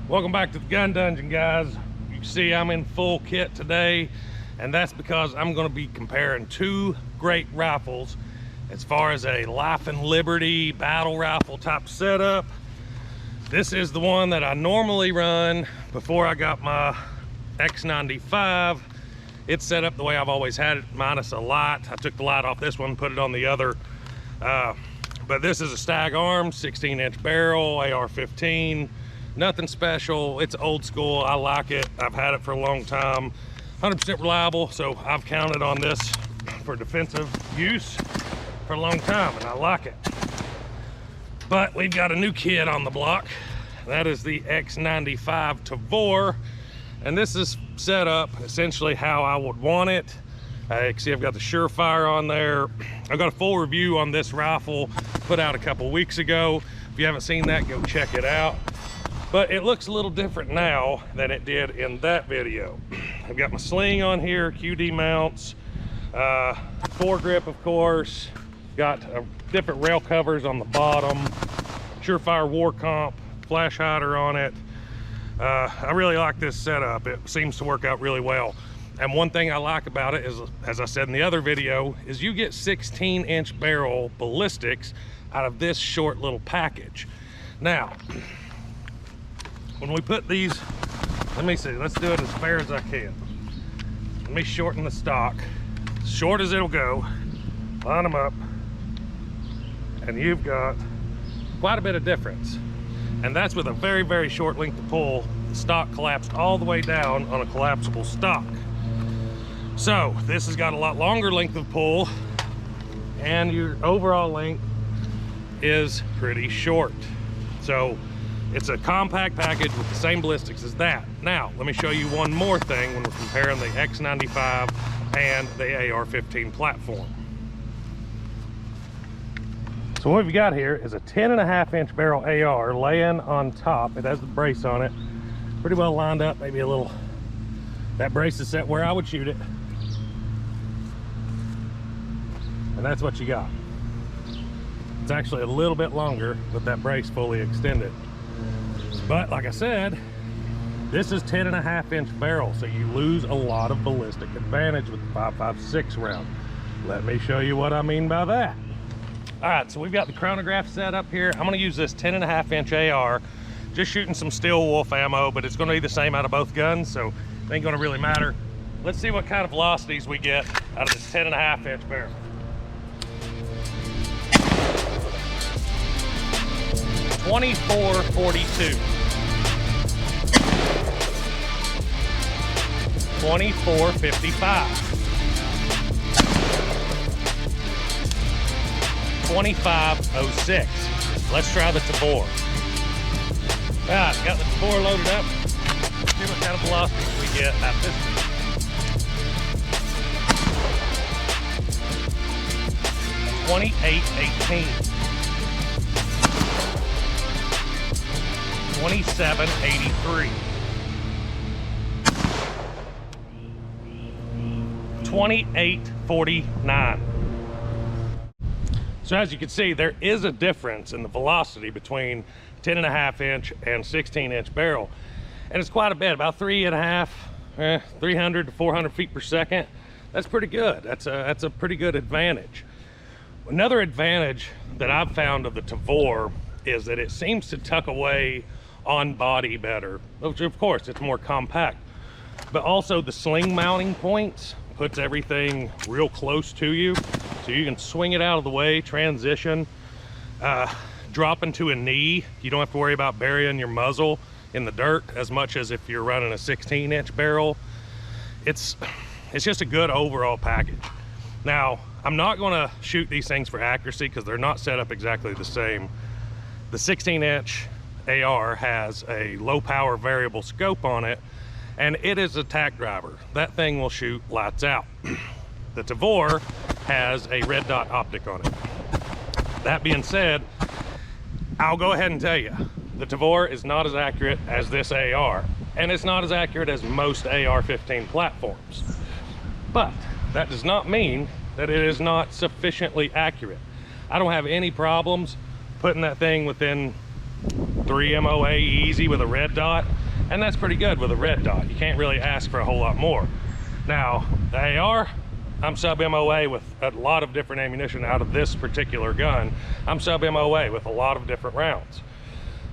Welcome back to the gun dungeon, guys. You can see I'm in full kit today, and that's because I'm going to be comparing two great rifles as far as a life and liberty battle rifle type setup. This is the one that I normally run before I got my X95. It's set up the way I've always had it, minus a light. I took the light off this one, put it on the other. But this is a Stag Arms 16-inch barrel, AR-15. Nothing special. It's old school. I like it. I've had it for a long time. 100% reliable, so I've counted on this for defensive use for a long time, and I like it. But we've got a new kid on the block. That is the X95 Tavor, and this is set up essentially how I would want it. You can see I've got the Surefire on there. I've got a full review on this rifle put out a couple weeks ago. If you haven't seen that, go check it out. But it looks a little different now than it did in that video. I've got my sling on here, QD mounts, foregrip, of course. Got different rail covers on the bottom, Surefire War Comp, flash hider on it. I really like this setup. It seems to work out really well. And one thing I like about it is, as I said in the other video, is you get 16-inch barrel ballistics out of this short little package. Now, when we put these, let me see, let's do it as fair as I can. Let me shorten the stock, as short as it'll go, line them up, and you've got quite a bit of difference. And that's with a very, very short length of pull. The stock collapsed all the way down on a collapsible stock. So this has got a lot longer length of pull, and your overall length is pretty short. So it's a compact package with the same ballistics as that. Now, let me show you one more thing when we're comparing the X95 and the AR-15 platform. So what we've got here is a 10.5-inch barrel AR laying on top. It has the brace on it. Pretty well lined up, maybe a little. That brace is set where I would shoot it. And that's what you got. It's actually a little bit longer with that brace fully extended. But like I said, this is 10.5-inch barrel, so you lose a lot of ballistic advantage with the 5.56 round. Let me show you what I mean by that. All right, so we've got the Chronograph set up here. I'm gonna use this 10.5-inch AR, just shooting some Steel Wolf ammo, but it's gonna be the same out of both guns, so it ain't gonna really matter. Let's see what kind of velocities we get out of this 10.5-inch barrel. .2442. 2455. 2506. Let's try the Tavor. All right, got the Tavor loaded up. Let's see what kind of velocity we get at this one. 2818. 2783. 2849. So as you can see, there is a difference in the velocity between 10.5-inch and 16-inch barrel. And it's quite a bit, about 300 to 400 feet per second. That's pretty good. That's a pretty good advantage. Another advantage that I've found of the Tavor is that it seems to tuck away on body better, which of course it's more compact, but also the sling mounting points puts everything real close to you, so you can swing it out of the way, transition, drop into a knee. You don't have to worry about burying your muzzle in the dirt as much as if you're running a 16-inch barrel. It's just a good overall package. Now, I'm not gonna shoot these things for accuracy because they're not set up exactly the same. The 16-inch AR has a low power variable scope on it, and it is a tack driver. That thing will shoot lights out. The Tavor has a red dot optic on it. That being said, I'll go ahead and tell you, the Tavor is not as accurate as this AR, and it's not as accurate as most AR-15 platforms. But that does not mean that it is not sufficiently accurate. I don't have any problems putting that thing within 3 MOA easy with a red dot. and that's pretty good with a red dot. You can't really ask for a whole lot more. Now, the AR, I'm sub MOA with a lot of different ammunition out of this particular gun. I'm sub MOA with a lot of different rounds.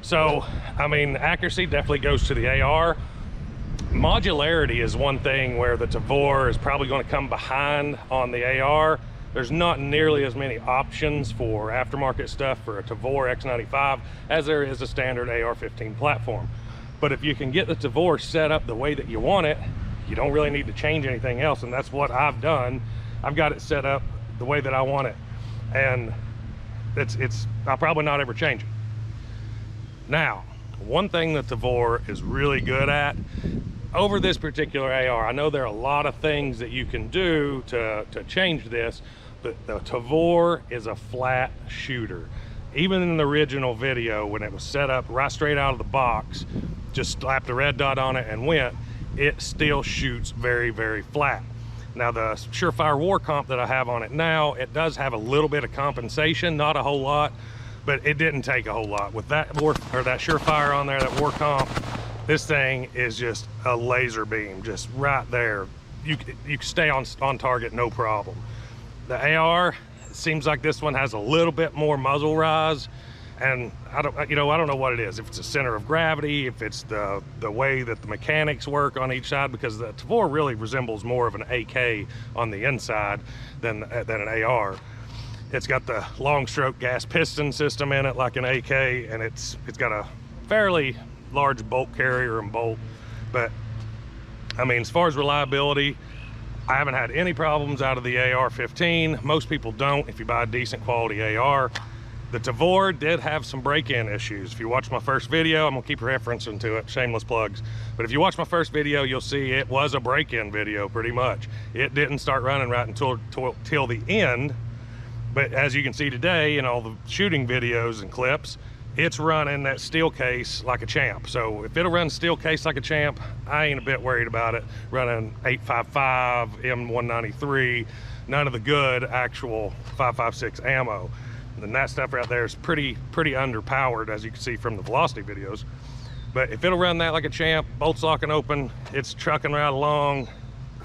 So, I mean, accuracy definitely goes to the AR. Modularity is one thing where the Tavor is probably going to come behind on the AR. There's not nearly as many options for aftermarket stuff for a Tavor X95 as there is a standard AR-15 platform. But if you can get the Tavor set up the way that you want it, you don't really need to change anything else, and that's what I've done. I've got it set up the way that I want it, and I'll probably not ever change it. Now, one thing that Tavor is really good at over this particular AR, I know there are a lot of things that you can do to change this, but the Tavor is a flat shooter. Even in the original video, when it was set up right straight out of the box, just slapped a red dot on it and went, it still shoots very, very flat. Now, the Surefire War Comp that I have on it now, it does have a little bit of compensation, not a whole lot, but it didn't take a whole lot. With that that Surefire on there, that War Comp, this thing is just a laser beam, just right there. You can stay on target, no problem. The AR, seems like this one has a little bit more muzzle rise, and I don't know what it is. If it's a center of gravity, if it's the way that the mechanics work on each side, because the Tavor really resembles more of an AK on the inside than an AR. It's got the long stroke gas piston system in it like an AK, and it's got a fairly large bolt carrier and bolt. But I mean, as far as reliability, I haven't had any problems out of the AR-15. Most people don't if you buy a decent quality AR. The Tavor did have some break-in issues. If you watch my first video, I'm gonna keep referencing to it, shameless plugs. But if you watch my first video, you'll see it was a break-in video pretty much. It didn't start running right until the end. But as you can see today in all the shooting videos and clips, it's running that steel case like a champ. So if it'll run steel case like a champ, I ain't a bit worried about it. Running 855, M193, none of the good actual 5.56 ammo. And that stuff right there is pretty underpowered, as you can see from the velocity videos. But if it'll run that like a champ, bolts locking open, it's trucking right along,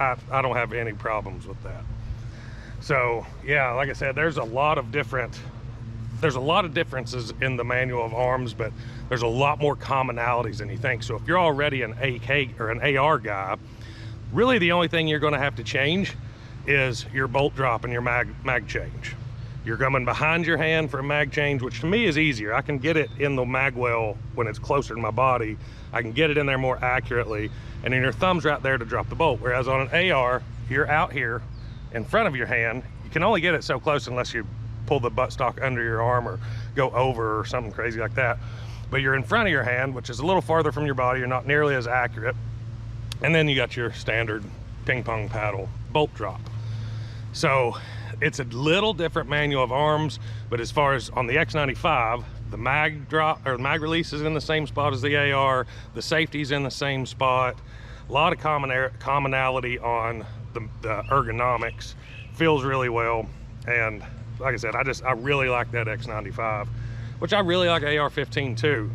I don't have any problems with that. So yeah, like I said, there's a lot of differences in the manual of arms, but there's a lot more commonalities than you think. So if you're already an AK or an AR guy, really the only thing you're going to have to change is your bolt drop and your mag change. You're coming behind your hand for a mag change, which to me is easier. I can get it in the mag well when it's closer to my body. I can get it in there more accurately, and then your thumb's right there to drop the bolt. Whereas on an AR, you're out here in front of your hand. You can only get it so close unless you pull the buttstock under your arm or go over or something crazy like that. But you're in front of your hand, which is a little farther from your body. You're not nearly as accurate. And then you got your standard ping pong paddle bolt drop. So it's a little different manual of arms, but as far as on the X95, the mag drop or mag release is in the same spot as the AR. The safety's in the same spot. A lot of commonality on the ergonomics. Feels really well. And like I said, I really like that X95, which I really like AR-15 too.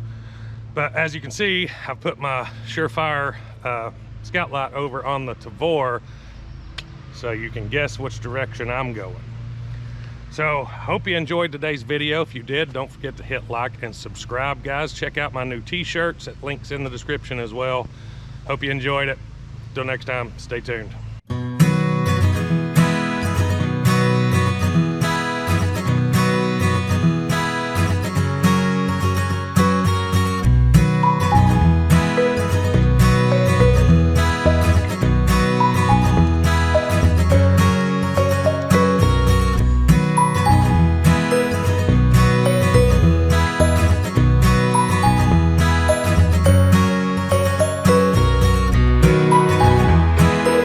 But as you can see, I've put my Surefire scout light over on the Tavor, so you can guess which direction I'm going. So hope you enjoyed today's video. If you did, don't forget to hit like and subscribe, guys. Check out my new t-shirts. That link's in the description as well. Hope you enjoyed it. Till next time, stay tuned.